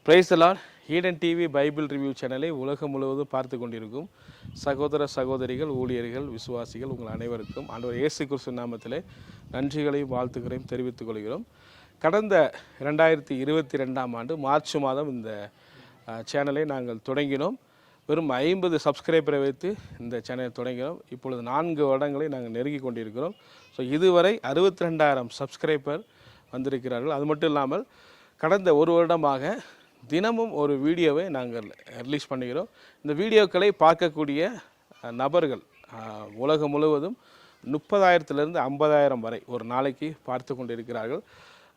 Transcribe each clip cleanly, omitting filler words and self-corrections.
Praise the Lord. Eden TV Bible review சேனலை உலகம் முழுவதும் பார்த்து கொண்டிருக்கும் சகோதர சகோதரிகள், ஊழியர்கள், விசுவாசிகள் உங்கள் அனைவருக்கும் ஆண்டவர் இயேசு கிறிஸ்து நாமத்திலே நன்றிகளையும் வாழ்த்துக்களையும் தெரிவித்துக் கொள்கிறோம். கடந்த 2022ஆம் ஆண்டு மார்ச் மாதம் இந்த சேனலை நாங்கள் தொடங்கினோம். வெறும் 50 சப்ஸ்கிரைபரை வைத்து இந்த சேனலை தொடங்கினோம். இப்பொழுது 4 வருடங்களை நாங்கள் நெருங்கி கொண்டிருக்கிறோம். ஸோ இதுவரை 62,000 சப்ஸ்கிரைபர் வந்திருக்கிறார்கள். அது மட்டும் இல்லாமல் கடந்த ஒரு வருடமாக தினமும் ஒரு வீடியோவை நாங்கள் ரிலீஸ் பண்ணுகிறோம். இந்த வீடியோக்களை பார்க்கக்கூடிய நபர்கள் உலகம் முழுவதும் 30,000 50,000 வரை ஒரு நாளைக்கு பார்த்து கொண்டிருக்கிறார்கள்.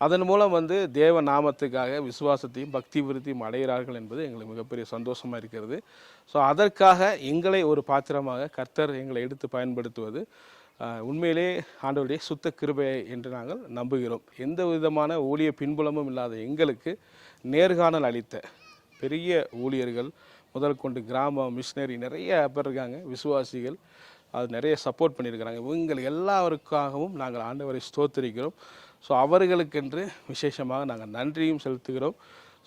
அதன் மூலம் தேவ நாமத்துக்காக விசுவாசத்தையும் பக்தி விருத்தியும் அடைகிறார்கள் என்பது எங்களுக்கு மிகப்பெரிய சந்தோஷமாக இருக்கிறது. ஸோ அதற்காக எங்களை ஒரு பாத்திரமாக கர்த்தர் எங்களை எடுத்து பயன்படுத்துவது உண்மையிலே ஆண்டவருடைய சுத்த கிருபை என்று நாங்கள் நம்புகிறோம். எந்த விதமான ஊழிய பின்புலமும் இல்லாத எங்களுக்கு நேர்காணல் அளித்த பெரிய ஊழியர்கள் முதல் கொண்டு கிராம மிஷினரி நிறைய பேர் இருக்காங்க, விசுவாசிகள் அது நிறைய சப்போர்ட் பண்ணியிருக்கிறாங்க. இவங்கள் எல்லாருக்காகவும் நாங்கள் ஆண்டவரை ஸ்தோத்திரிக்கிறோம். ஸோ அவர்களுக்கென்று விசேஷமாக நாங்கள் நன்றியும் செலுத்துகிறோம்.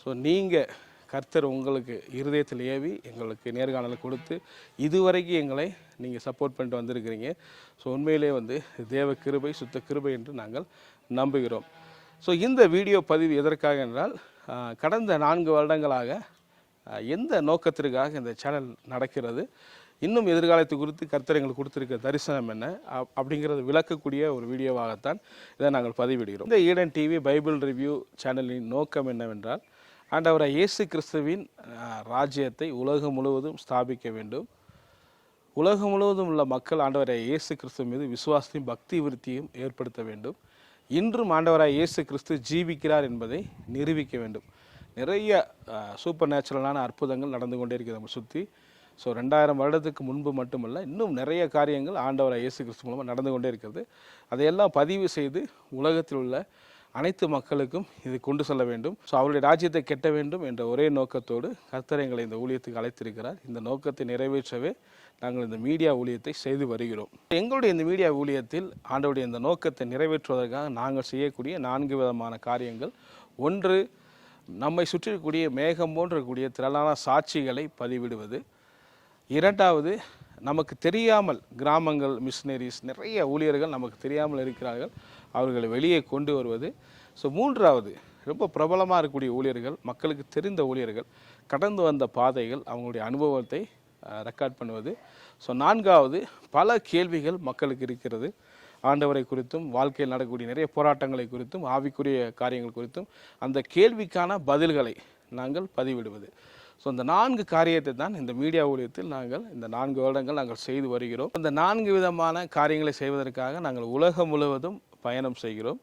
ஸோ நீங்கள் கர்த்தர் உங்களுக்கு இருதயத்தில் ஏவி எங்களுக்கு நேர்காணல் கொடுத்து இதுவரைக்கும் எங்களை நீங்கள் சப்போர்ட் பண்ணிட்டு வந்திருக்கிறீங்க. ஸோ உண்மையிலே தேவ கிருபை சுத்த கிருபை என்று நாங்கள் நம்புகிறோம். ஸோ இந்த வீடியோ பதிவு எதற்காக என்றால், கடந்த 4 வருடங்களாக எந்த நோக்கத்திற்காக இந்த சேனல் நடக்கிறது, இன்னும் எதிர்காலத்தை குறித்து கர்த்தர் எங்களுக்கு கொடுத்துருக்க தரிசனம் என்ன அப்படிங்கிறது விளக்கக்கூடிய ஒரு வீடியோவாகத்தான் இதை நாங்கள் பதிவிடுகிறோம். இந்த ஈடன் டிவி பைபிள் ரிவ்யூ சேனலின் நோக்கம் என்னவென்றால், ஆண்டவராகிய இயேசு கிறிஸ்துவின் ராஜ்யத்தை உலகம் முழுவதும் ஸ்தாபிக்க வேண்டும். உலகம் முழுவதும் உள்ள மக்கள் ஆண்டவராகிய இயேசு கிறிஸ்து மீது விசுவாசத்தையும் பக்தி விருத்தியும் ஏற்படுத்த வேண்டும். இன்றும் ஆண்டவராகிய இயேசு கிறிஸ்து ஜீவிக்கிறார் என்பதை நிரூபிக்க வேண்டும். நிறைய சூப்பர் நேச்சுரலான அற்புதங்கள் நடந்து கொண்டே இருக்குது நம்ம சுற்றி. ஸோ 2000 வருடத்துக்கு முன்பு மட்டுமல்ல, இன்னும் நிறைய காரியங்கள் ஆண்டவராகிய இயேசு கிறிஸ்து மூலமாக நடந்து கொண்டே இருக்கிறது. அதையெல்லாம் பதிவு செய்து உலகத்தில் உள்ள அனைத்து மக்களுக்கும் இது கொண்டு செல்ல வேண்டும். ஸோ அவருடைய ராஜ்யத்தை கெட்ட வேண்டும் என்ற ஒரே நோக்கத்தோடு கர்த்தர் எங்களை இந்த ஊழியத்துக்கு அழைத்திருக்கிறார். இந்த நோக்கத்தை நிறைவேற்றவே நாங்கள் இந்த மீடியா ஊழியத்தை செய்து வருகிறோம். எங்களுடைய இந்த மீடியா ஊழியத்தில் ஆண்டவருடைய இந்த நோக்கத்தை நிறைவேற்றுவதற்காக நாங்கள் செய்யக்கூடிய 4 விதமான காரியங்கள். ஒன்று, நம்மை சுற்றிக்கூடிய மேகம் போன்றக்கூடிய திரளான சாட்சிகளை பதிவிடுவது. இரண்டாவது, நமக்கு தெரியாமல் கிராமங்கள் மிஷினரிஸ் நிறைய ஊழியர்கள் நமக்கு தெரியாமல் இருக்கிறார்கள், அவர்களை வெளியே கொண்டு வருவது. ஸோ மூன்றாவது, ரொம்ப பிரபலமாக இருக்கக்கூடிய ஊழியர்கள், மக்களுக்கு தெரிந்த ஊழியர்கள் கடந்து வந்த பாதைகள், அவங்களுடைய அனுபவத்தை ரெக்கார்ட் பண்ணுவது. ஸோ நான்காவது, பல கேள்விகள் மக்களுக்கு இருக்கிறது, ஆண்டவரை குறித்தும் வாழ்க்கையில் நடக்கக்கூடிய நிறைய போராட்டங்களை குறித்தும் ஆவிக்குரிய காரியங்கள் குறித்தும் அந்த கேள்விக்கான பதில்களை நாங்கள் பதிவிடுவது. ஸோ இந்த 4 காரியத்தை தான் இந்த மீடியா ஊழியத்தில் நாங்கள் இந்த 4 வருடங்கள் நாங்கள் செய்து வருகிறோம். இந்த 4 விதமான காரியங்களை செய்வதற்காக நாங்கள் உலகம் முழுவதும் பயணம் செய்கிறோம்.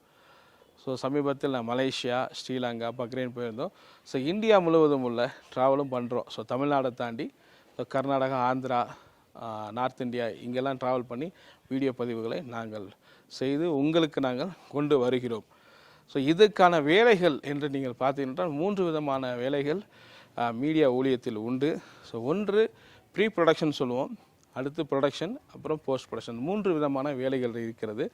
ஸோ சமீபத்தில் நான் மலேசியா, ஸ்ரீலங்கா, பக்ரைன் போயிருந்தோம். ஸோ இந்தியா முழுவதும் உள்ள ட்ராவலும் பண்ணுறோம். ஸோ தமிழ்நாடை தாண்டி கர்நாடகா, ஆந்திரா, நார்த் இந்தியா இங்கெல்லாம் ட்ராவல் பண்ணி வீடியோ பதிவுகளை நாங்கள் செய்து உங்களுக்கு நாங்கள் கொண்டு வருகிறோம். ஸோ இதுக்கான வேலைகள் என்று நீங்கள் பார்த்தீங்கன்னா 3 விதமான வேலைகள் மீடியா ஊழியத்தில் உண்டு. ஸோ ஒன்று ப்ரீ ப்ரொடக்ஷன் சொல்லுவோம், அடுத்து ப்ரொடக்ஷன், அப்புறம் போஸ்ட் ப்ரொடக்ஷன். 3 விதமான வேலைகள் இருக்கிறது.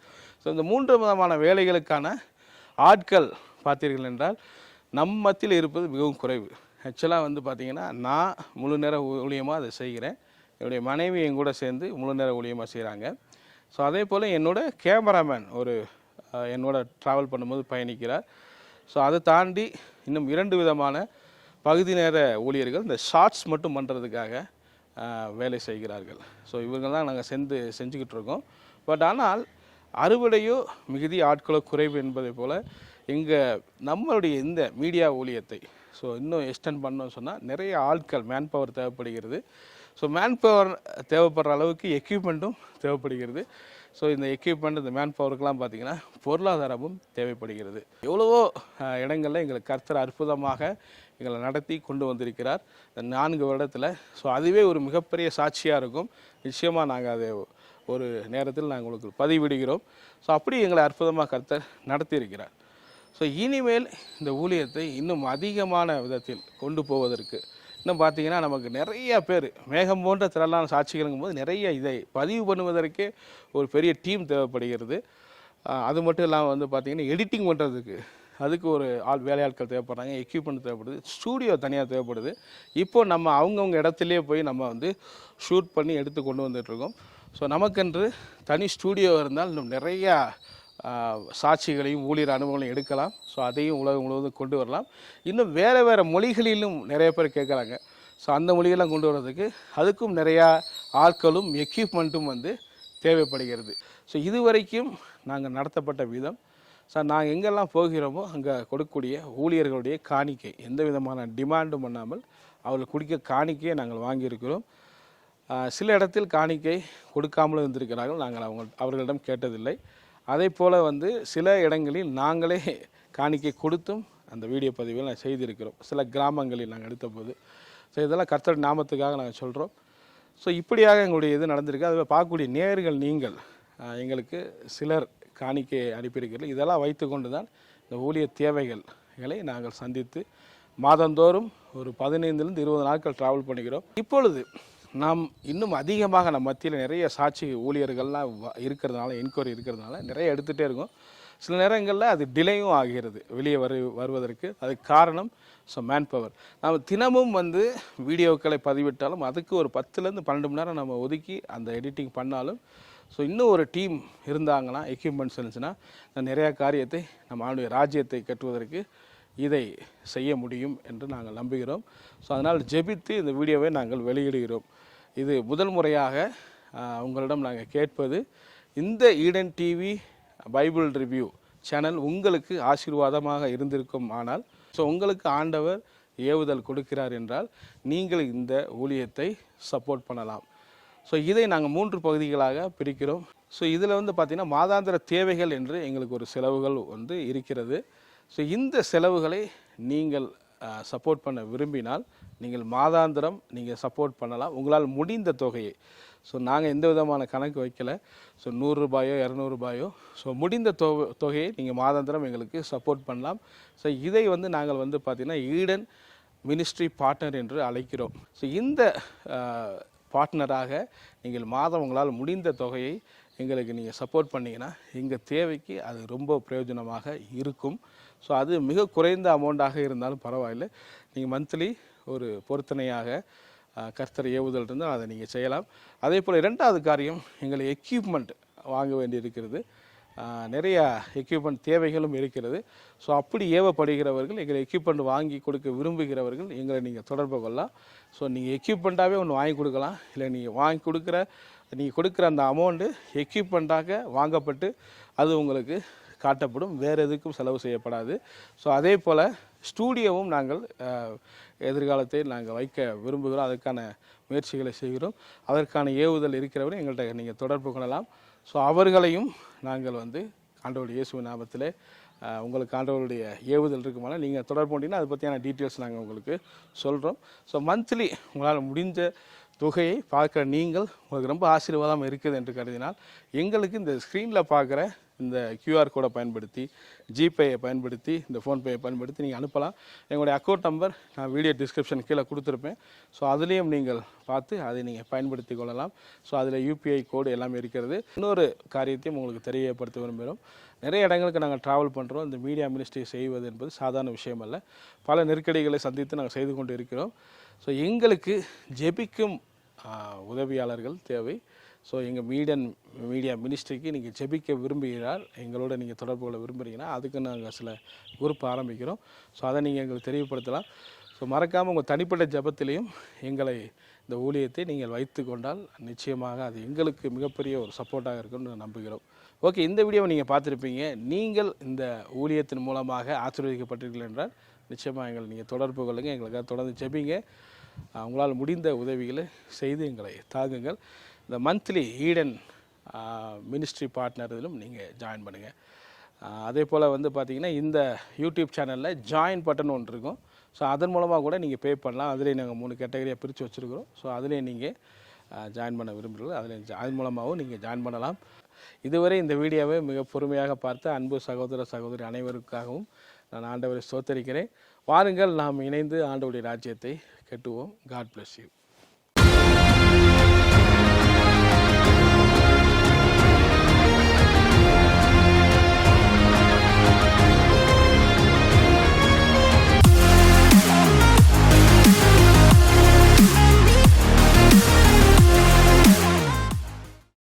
ஸோ இந்த 3 விதமான வேலைகளுக்கான ஆட்கள் பார்த்தீர்கள் என்றால் நம் மத்தியில் இருப்பது மிகவும் குறைவு. ஆக்சுவலாக பார்த்திங்கன்னா நான் முழு நேர ஊழியமாக அதை செய்கிறேன். என்னுடைய மனைவி என் கூட சேர்ந்து முழு நேர ஊழியமாக செய்கிறாங்க. ஸோ அதே போல் என்னோட கேமராமேன் என்னோட ட்ராவல் பண்ணும்போது பயணிக்கிறார். ஸோ அதை தாண்டி இன்னும் 2 விதமான பகுதி நேர ஊழியர்கள் இந்த ஷார்ட்ஸ் மட்டும் பண்ணுறதுக்காக வேலை செய்கிறார்கள். ஸோ இவங்கெல்லாம் நாங்கள் செஞ்சுக்கிட்டு இருக்கோம். பட் ஆனால் அறுவடையோ மிகுதி ஆட்களோ குறைவு என்பதை போல் நம்மளுடைய இந்த மீடியா ஊழியத்தை இன்னும் எக்ஸ்டெண்ட் பண்ணோன்னு சொன்னால் நிறைய ஆட்கள் மேன்பவர் தேவைப்படுகிறது. ஸோ மேன்பவர் தேவைப்படுற அளவுக்கு எக்யூப்மெண்ட்டும் தேவைப்படுகிறது. ஸோ இந்த எக்யூப்மெண்ட், இந்த மேன்பவருக்கெல்லாம் பார்த்திங்கன்னா பொருளாதாரமும் தேவைப்படுகிறது. எவ்வளவோ இடங்களில் எங்களுக்கு கர்த்தர் அற்புதமாக எங்களை நடத்தி கொண்டு வந்திருக்கிறார் இந்த 4 வருடத்தில். ஸோ அதுவே ஒரு மிகப்பெரிய சாட்சியாக இருக்கும். நிச்சயமாக நாங்கள் அதை ஒரு நேரத்தில் நாங்கள் உங்களுக்கு பதிவிடுகிறோம். ஸோ அப்படி எங்களை அற்புதமாக கர்த்தர் நடத்தியிருக்கிறார். ஸோ இனிமேல் இந்த ஊழியத்தை இன்னும் அதிகமான விதத்தில் கொண்டு போவதற்கு இன்னும் பார்த்திங்கன்னா நமக்கு நிறைய பேர் மேகம் போன்ற திரளான சாட்சிகளுங்கும் போது நிறைய இதை பதிவு பண்ணுவதற்கே ஒரு பெரிய டீம் தேவைப்படுகிறது. அது மட்டும் இல்லாமல் பார்த்திங்கன்னா எடிட்டிங் பண்ணுறதுக்கு அதுக்கு ஒரு வேலையாட்கள் தேவைப்படுறாங்க, எக்யூப்மெண்ட் தேவைப்படுது, ஸ்டூடியோ தனியாக தேவைப்படுது. இப்போது நம்ம அவங்கவுங்க இடத்துலையே போய் நம்ம வந்து ஷூட் பண்ணி எடுத்து கொண்டு வந்துட்டுருக்கோம். ஸோ நமக்கென்று தனி ஸ்டூடியோ இருந்தால் இன்னும் நிறையா சாட்சிகளையும் ஊழியர் அனுபவங்களையும் எடுக்கலாம். ஸோ அதையும் உலகம் முழுவதும் கொண்டு வரலாம். இன்னும் வேறு வேறு மொழிகளிலும் நிறைய பேர் கேட்குறாங்க. ஸோ அந்த மொழியெல்லாம் கொண்டு வர்றதுக்கு அதுக்கும் நிறையா ஆட்களும் எக்யூப்மெண்ட்டும் வந்து தேவைப்படுகிறது. ஸோ இதுவரைக்கும் நாங்கள் நடத்தப்பட்ட விதம், சார் நாங்கள் எங்கெல்லாம் போகிறோமோ அங்கே கொடுக்கக்கூடிய ஊழியர்களுடைய காணிக்கை எந்த விதமான டிமாண்டும் பண்ணாமல் அவர்கள் குடிக்க காணிக்கையை நாங்கள் வாங்கியிருக்கிறோம். சில இடத்தில் காணிக்கை கொடுக்காமலும் இருந்திருக்கிறார்கள், நாங்கள் அவர்களிடம் கேட்டதில்லை. அதே போல் வந்து சில இடங்களில் நாங்களே காணிக்கை கொடுத்தும் அந்த வீடியோ பதிவுகள் நான் செய்திருக்கிறோம், சில கிராமங்களில் நாங்கள் எடுத்தபோது. ஸோ இதெல்லாம் கர்த்தர் நாமத்துக்காக நாங்கள் சொல்கிறோம். ஸோ இப்படியாக எங்களுடைய இது நடந்திருக்கு. அதை பார்க்கக்கூடிய நேயர்கள் நீங்கள் எங்களுக்கு சிலர் காணிக்கையை அனுப்பியிருக்கிறீர்கள். இதெல்லாம் வைத்து கொண்டு தான் இந்த ஊழிய தேவைகளை நாங்கள் சந்தித்து மாதந்தோறும் ஒரு 15லேருந்து 20 நாட்கள் ட்ராவல் பண்ணிக்கிறோம். இப்பொழுது நாம் இன்னும் அதிகமாக நம்ம மத்தியில் நிறைய சாட்சி ஊழியர்கள்லாம் இருக்கிறதுனால, என்கொயரி இருக்கிறதுனால நிறைய எடுத்துகிட்டே இருக்கோம். சில நேரங்களில் அது டிலேயும் ஆகிறது வெளியே வருவதற்கு. அதுக்கு காரணம் மேன் பவர். நம்ம தினமும் வந்து வீடியோக்களை பதிவிட்டாலும் அதுக்கு ஒரு 10லேருந்து 12 மணி நேரம் நம்ம ஒதுக்கி அந்த எடிட்டிங் பண்ணாலும், ஸோ இன்னும் ஒரு டீம் இருந்தாங்கன்னா, எக்யூப்மெண்ட்ஸ் இருந்துச்சுன்னா நிறையா காரியத்தை நம்ம ஆளுடைய ராஜ்யத்தை கட்டுவதற்கு இதை செய்ய முடியும் என்று நாங்கள் நம்புகிறோம். ஸோ அதனால் ஜெபித்து இந்த வீடியோவை நாங்கள் வெளியிடுகிறோம். இது முதல் முறையாக உங்களிடம் நாங்கள் கேட்பது, இந்த Eden TV Bible review channel உங்களுக்கு ஆசீர்வாதமாக இருந்திருக்கும். ஆனால் ஸோ உங்களுக்கு ஆண்டவர் ஏவுதல் கொடுக்கிறார் என்றால் நீங்கள் இந்த ஊழியத்தை சப்போர்ட் பண்ணலாம். ஸோ இதை நாங்கள் 3 பகுதிகளாக பிரிக்கிறோம். ஸோ இதில் வந்து பார்த்திங்கன்னா மாதாந்திர தேவைகள் என்று எங்களுக்கு ஒரு செலவுகள் வந்து இருக்கிறது. ஸோ இந்த செலவுகளை நீங்கள் சப்போர்ட் பண்ண விரும்பினால் நீங்கள் மாதாந்திரம் நீங்கள் சப்போர்ட் பண்ணலாம், உங்களால் முடிந்த தொகையை. ஸோ நாங்கள் எந்த விதமான கணக்கு வைக்கலை. ஸோ 100 ரூபாயோ 200 ரூபாயோ ஸோ முடிந்த தொகையை நீங்கள் மாதாந்திரம் எங்களுக்கு சப்போர்ட் பண்ணலாம். ஸோ இதை வந்து நாங்கள் வந்து பார்த்திங்கன்னா ஈடன் மினிஸ்ட்ரி பார்ட்னர் என்று அழைக்கிறோம். ஸோ இந்த பார்ட்னராக நீங்கள் மாதம் உங்களால் முடிந்த தொகையை எங்களுக்கு நீங்கள் சப்போர்ட் பண்ணிங்கன்னா எங்கள் தேவைக்கு அது ரொம்ப பிரயோஜனமாக இருக்கும். ஸோ அது மிக குறைந்த அமௌண்ட்டாக இருந்தாலும் பரவாயில்லை, நீங்கள் மந்த்லி ஒரு பொருத்தனையாக கர்த்தர் ஏவுதல் இருந்தால் அதை நீங்கள் செய்யலாம். அதே போல் 2வது காரியம், எங்களை எக்யூப்மெண்ட் வாங்க வேண்டியிருக்கிறது. நிறையா எக்யூப்மெண்ட் தேவைகளும் இருக்கிறது. ஸோ அப்படி ஏவப்படுகிறவர்கள், எங்களை எக்யூப்மெண்ட் வாங்கி கொடுக்க விரும்புகிறவர்கள் எங்களை நீங்கள் தொடர்பு கொள்ளலாம். ஸோ நீங்கள் எக்யூப்மெண்ட்டாகவே ஒன்று வாங்கி கொடுக்கலாம், இல்லை நீங்கள் கொடுக்குற அந்த அமௌண்ட்டு எக்யூப்மெண்ட்டாக வாங்கப்பட்டு அது உங்களுக்கு காட்டப்படும், வேறு எதுக்கும் செலவு செய்யப்படாது. ஸோ அதே போல் ஸ்டூடியோவும் நாங்கள் எதிர்காலத்தில் நாங்கள் வைக்க விரும்புகிறோம், அதற்கான முயற்சிகளை செய்கிறோம். அதற்கான ஏவுதல் இருக்கிறவரை எங்கள்கிட்ட நீங்கள் தொடர்பு கொள்ளலாம். ஸோ அவர்களையும் நாங்கள் வந்து ஆண்டவருடைய இயேசுவின் நாமத்திலே உங்களுக்கு ஆண்டவருடைய ஏவுதல் இருக்குமானா நீங்கள் தொடர்பு கொண்டீங்கன்னா அதை பற்றியான டீட்டெயில்ஸ் நாங்கள் உங்களுக்கு சொல்கிறோம். ஸோ மந்த்லி உங்களால் முடிஞ்ச தொகையை பார்க்குற நீங்கள் உங்களுக்கு ரொம்ப ஆசீர்வாதமாக இருக்குது என்று கருதினால் எங்களுக்கு இந்த ஸ்க்ரீனில் பார்க்குற இந்த QR கோடை பயன்படுத்தி, ஜிபேயை பயன்படுத்தி, இந்த ஃபோன்பேயை பயன்படுத்தி நீங்கள் அனுப்பலாம். எங்களுடைய அக்கௌண்ட் நம்பர் நான் வீடியோ டிஸ்கிரிப்ஷன் கீழே கொடுத்துருப்பேன். ஸோ அதுலேயும் நீங்கள் பார்த்து அதை நீங்கள் பயன்படுத்தி கொள்ளலாம். ஸோ அதில் UPI கோடு எல்லாமே இருக்கிறது. இன்னொரு காரியத்தையும் உங்களுக்கு தெரியப்படுத்த விரும்புகிறோம். நிறைய இடங்களுக்கு நாங்கள் ட்ராவல் பண்ணுறோம். இந்த மீடியா மினிஸ்ட்ரி செய்வது என்பது சாதாரண விஷயம் அல்ல. பல நெருக்கடிகளை சந்தித்து நாங்கள் செய்து கொண்டு இருக்கிறோம். ஸோ எங்களுக்கு ஜெபிக்கும் உதவியாளர்கள் தேவை. ஸோ எங்கள் மீடியா மினிஸ்ட்ரிக்கு நீங்கள் ஜெபிக்க விரும்புகிறார், எங்களோட நீங்கள் தொடர்பு கொள்ள விரும்புகிறீங்கன்னா அதுக்கு நாங்கள் சில குரூப் ஆரம்பிக்கிறோம். ஸோ அதை நீங்கள் எங்களுக்கு தெரியப்படுத்தலாம். ஸோ மறக்காமல் உங்கள் தனிப்பட்ட ஜெபத்திலையும் எங்களை இந்த ஊழியத்தை நீங்கள் வைத்து கொண்டால் நிச்சயமாக அது எங்களுக்கு மிகப்பெரிய ஒரு சப்போர்ட்டாக இருக்கும்னு நம்புகிறோம். ஓகே, இந்த வீடியோவை நீங்கள் பார்த்துருப்பீங்க. நீங்கள் இந்த ஊழியத்தின் மூலமாக ஆசீர்வதிக்கப்பட்டீர்கள் என்றால் நிச்சயமாக எங்களை நீங்கள் தொடர்பு கொள்ளுங்கள், எங்களுக்காக தொடர்ந்து ஜெபிங்க. உங்களால் முடிந்த உதவிகளை செய்து எங்களை தாங்குங்கள். இந்த மந்த்லி ஈடன் மினிஸ்ட்ரி பார்ட்னர் இதிலும் நீங்கள் ஜாயின் பண்ணுங்கள். அதே போல் வந்து பார்த்திங்கன்னா இந்த யூடியூப் சேனலில் ஜாயின் பட்டன் ஒன்று இருக்கும். ஸோ அதன் மூலமாக கூட நீங்கள் பே பண்ணலாம். அதிலே நாங்கள் 3 கேட்டகரியாக பிரித்து வச்சுருக்கிறோம். ஸோ அதிலே நீங்கள் ஜாயின் பண்ண விரும்புகிறீர்கள், அதன் மூலமாகவும் நீங்கள் ஜாயின் பண்ணலாம். இதுவரை இந்த வீடியோவை மிக பொறுமையாக பார்த்த அன்பு சகோதர சகோதரி அனைவருக்காகவும் நான் ஆண்டவரை ஸ்தோத்தரிக்கிறேன். வாருங்கள், நாம் இணைந்து ஆண்டவருடைய ராஜ்யத்தை கட்டுவோம். God bless you.